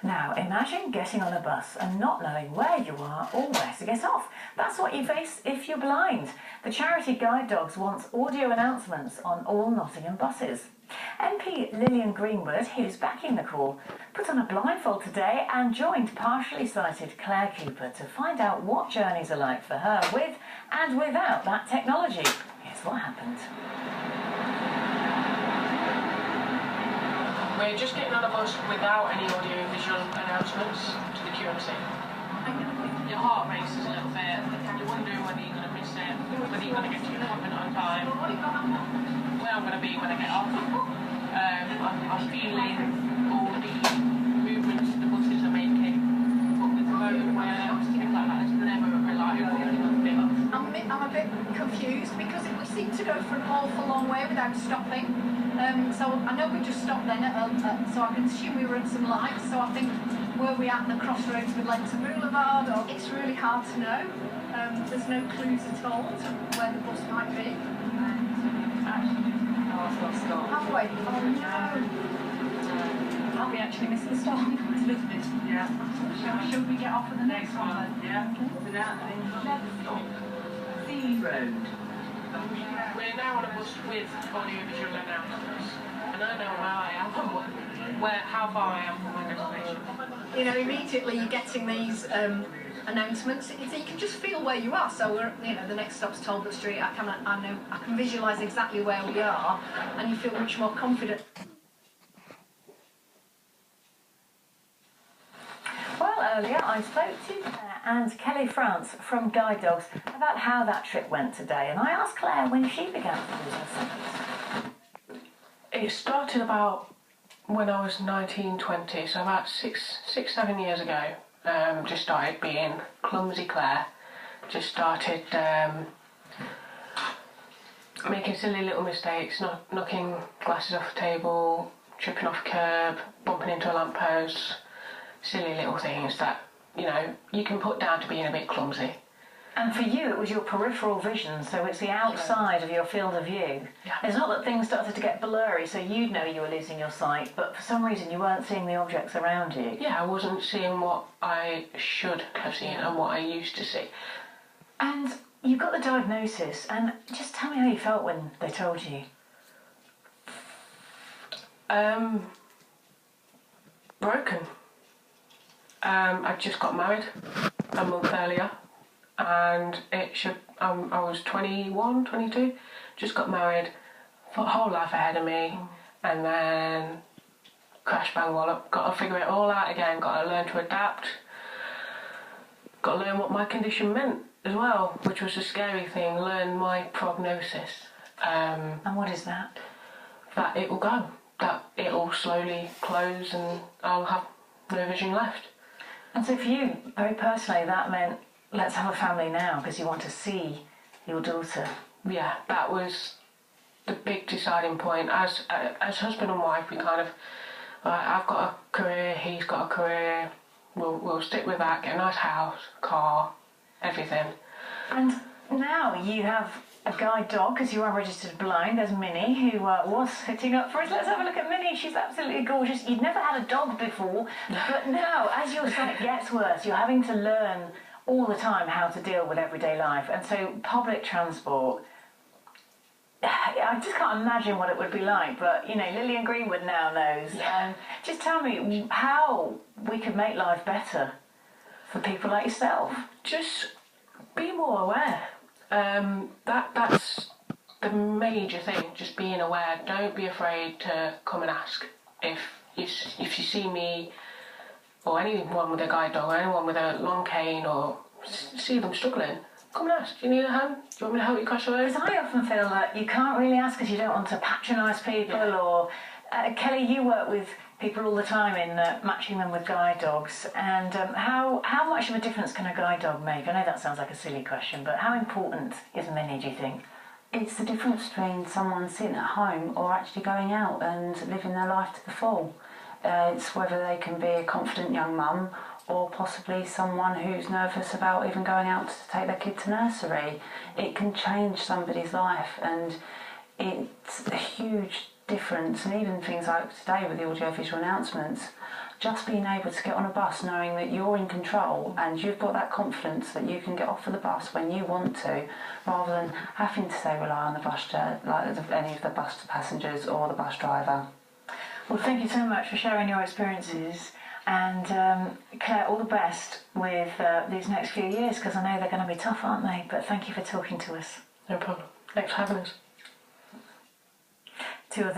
Now, imagine getting on a bus and not knowing where you are or where to get off. That's what you face if you're blind. The charity Guide Dogs wants audio announcements on all Nottingham buses. MP Lilian Greenwood, who's backing the call, put on a blindfold today and joined partially sighted Claire Cooper to find out what journeys are like for her with and without that technology. Here's what happened. We're just getting on a bus without any audio-visual announcements to the QMC. Your heart races a little bit. You're wondering whether you're going to miss it, whether you're going to get to your appointment on time, where I'm going to be when I get off. I'm feeling all the movements the buses are making, but with the moment where things like that is never reliable. I'm a bit confused because we seem to go for an awful long way without stopping. So I know we just stopped then, so I can assume we were at some lights, so I think, were we at the crossroads with Lenton Boulevard, or it's really hard to know. There's no clues at all to where the bus might be. Have we? Oh no. Have we actually missed the stop? Yeah. Should we get off at the next one? Yeah. The road. We're now on a bus with audio-visual announcements, and I know where I am, how far I am from my destination. You know, immediately you're getting these announcements. You can just feel where you are. So we're, the next stop's Talbot Street. I can visualise exactly where we are, and you feel much more confident. Well, earlier I spoke to Claire and Kelly France from Guide Dogs about how that trip went today, and I asked Claire when she began to lose her sight. It started about when I was 19, 20, so about 7 years ago. Just started being clumsy Claire. Just started making silly little mistakes, knocking glasses off the table, tripping off a curb, bumping into a lamppost. Silly little things that, you can put down to being a bit clumsy. And for you, it was your peripheral vision, so it's the outside of your field of view. Yeah. It's not that things started to get blurry, so you'd know you were losing your sight, but for some reason you weren't seeing the objects around you. Yeah, I wasn't seeing what I should have seen and what I used to see. And you got the diagnosis, and just tell me how you felt when they told you. Broken. I just got married a month earlier, and I was 21, 22, just got married, got a whole life ahead of me, and then crash bang wallop, got to figure it all out again, got to learn to adapt, got to learn what my condition meant as well, which was a scary thing, learn my prognosis. And what is that? That it will go, that it will slowly close and I'll have no vision left. And so for you, very personally, that meant let's have a family now because you want to see your daughter. Yeah, that was the big deciding point. As husband and wife, we kind of, I've got a career, he's got a career, we'll stick with that, get a nice house, car, everything. And now you have a guide dog because you are registered blind. There's Minnie, who was sitting up for us. Let's have a look at Minnie. She's absolutely gorgeous. You'd never had a dog before, but now, as your sight gets worse, you're having to learn all the time how to deal with everyday life. And so public transport, I just can't imagine what it would be like, but, Lilian Greenwood now knows. Just tell me how we could make life better for people like yourself. Just be more aware. That's the major thing, just being aware. Don't be afraid to come and ask. If you see me or anyone with a guide dog or anyone with a long cane or see them struggling, come and ask. Do you need a hand? Do you want me to help you cross the road? Because I often feel that you can't really ask because you don't want to patronise people. Yeah. Or Kelly, you work with people all the time in matching them with guide dogs, and how much of a difference can a guide dog make? I know that sounds like a silly question, but how important is Minnie, do you think? It's the difference between someone sitting at home or actually going out and living their life to the full. It's whether they can be a confident young mum or possibly someone who's nervous about even going out to take their kid to nursery. It can change somebody's life, and it's a huge difference. And even things like today with the audio-visual announcements, just being able to get on a bus knowing that you're in control and you've got that confidence that you can get off of the bus when you want to, rather than having to say rely on the bus any of the bus passengers or the bus driver. Well, thank you so much for sharing your experiences, and Claire, all the best with these next few years, because I know they're going to be tough, aren't they? But thank you for talking to us. No problem. Thanks for having us. 2 of them.